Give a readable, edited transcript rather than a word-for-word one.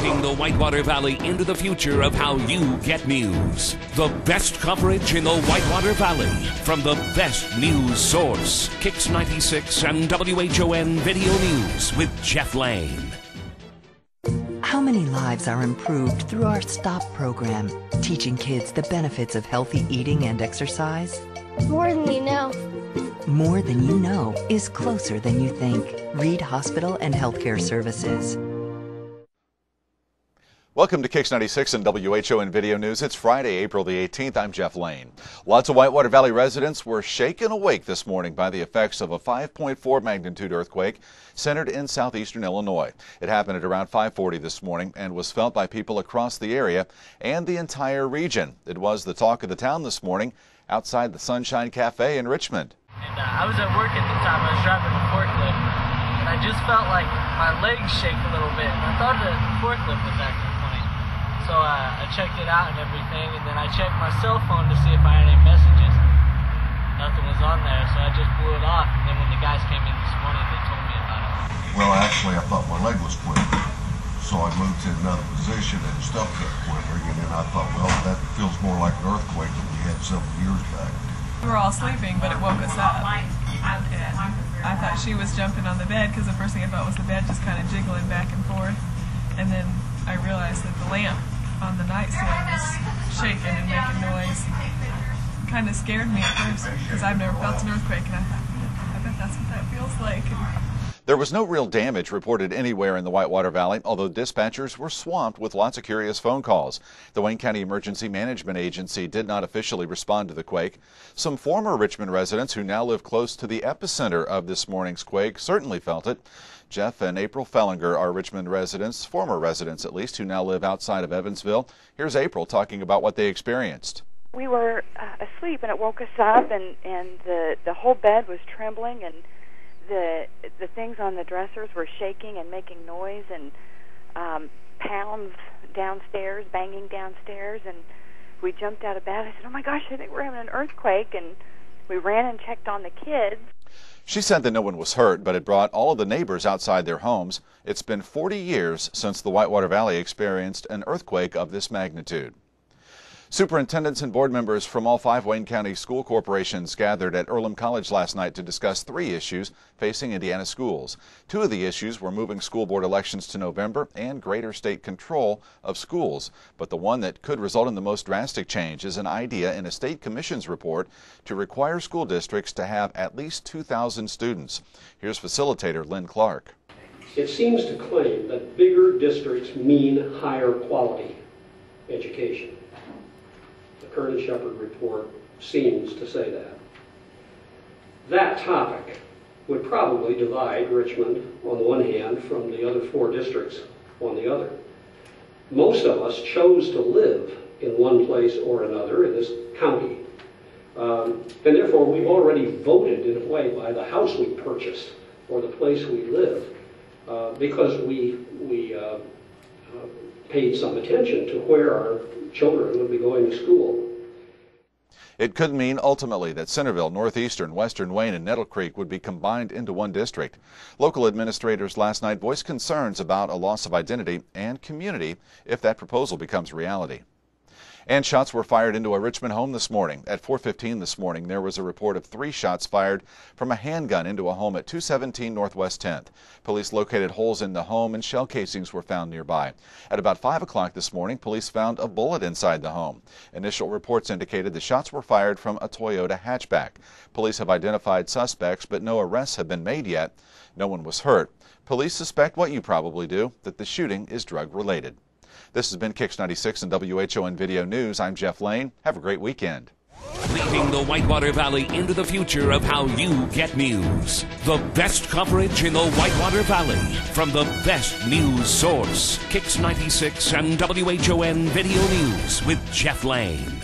Leading the Whitewater Valley into the future of how you get news. The best coverage in the Whitewater Valley from the best news source. Kicks 96 and WHON Video News with Jeff Lane. How many lives are improved through our STOP program, teaching kids the benefits of healthy eating and exercise? More than you know. More Than You Know is closer than you think. Reed Hospital and Healthcare Services. Welcome to Kicks 96 and WHON Video News. It's Friday, April the 18th. I'm Jeff Lane. Lots of Whitewater Valley residents were shaken awake this morning by the effects of a 5.4 magnitude earthquake centered in southeastern Illinois. It happened at around 5:40 this morning and was felt by people across the area and the entire region. It was the talk of the town this morning outside the Sunshine Cafe in Richmond. And I was at work at the time. I was driving the forklift, and I just felt like my legs shake a little bit. And I thought the forklift was acting funny. So I checked it out and everything, and then I checked my cell phone to see if I had any messages. Nothing was on there, so I just blew it off. And then when the guys came in this morning, they told me about it. Well, actually, I thought my leg was quivering. So I moved to another position and stuff kept quivering. And then I thought, well, that feels more like an earthquake that we had several years back. We were all sleeping, but it woke us up. And I thought she was jumping on the bed because the first thing I thought was the bed just kind of jiggling back and forth. And then I realized that the lamp on the nightstand was shaking and making noise. It kind of scared me at first because I've never felt an earthquake, and I thought, I bet that's what that feels like. There was no real damage reported anywhere in the Whitewater Valley, although dispatchers were swamped with lots of curious phone calls. The Wayne County Emergency Management Agency did not officially respond to the quake. Some former Richmond residents who now live close to the epicenter of this morning's quake certainly felt it. Jeff and April Fellinger are Richmond residents, former residents at least, who now live outside of Evansville. Here's April talking about what they experienced. We were asleep, and it woke us up, and the whole bed was trembling, and the things on the dressers were shaking and making noise, and pounds downstairs, banging downstairs, and we jumped out of bed. I said, oh my gosh, I think we're having an earthquake, and we ran and checked on the kids. She said that no one was hurt, but it brought all of the neighbors outside their homes. It's been 40 years since the Whitewater Valley experienced an earthquake of this magnitude. Superintendents and board members from all 5 Wayne County school corporations gathered at Earlham College last night to discuss 3 issues facing Indiana schools. 2 of the issues were moving school board elections to November and greater state control of schools. But the one that could result in the most drastic change is an idea in a state commission's report to require school districts to have at least 2,000 students. Here's facilitator Lynn Clark. It seems to claim that bigger districts mean higher quality education. The Kern and Shepard report seems to say that. That topic would probably divide Richmond on the one hand from the other 4 districts on the other. Most of us chose to live in one place or another in this county. And therefore we've already voted in a way by the house we purchased or the place we live because we paid some attention to where our children would be going to school. It could mean ultimately that Centerville, Northeastern, Western Wayne, and Nettle Creek would be combined into one district. Local administrators last night voiced concerns about a loss of identity and community if that proposal becomes reality. And shots were fired into a Richmond home this morning. At 4:15 this morning, there was a report of 3 shots fired from a handgun into a home at 217 Northwest 10th. Police located holes in the home and shell casings were found nearby. At about 5 o'clock this morning, police found a bullet inside the home. Initial reports indicated the shots were fired from a Toyota hatchback. Police have identified suspects, but no arrests have been made yet. No one was hurt. Police suspect what you probably do, that the shooting is drug-related. This has been Kicks 96 and WHON Video News. I'm Jeff Lane. Have a great weekend. Leading the Whitewater Valley into the future of how you get news. The best coverage in the Whitewater Valley from the best news source. Kicks 96 and WHON Video News with Jeff Lane.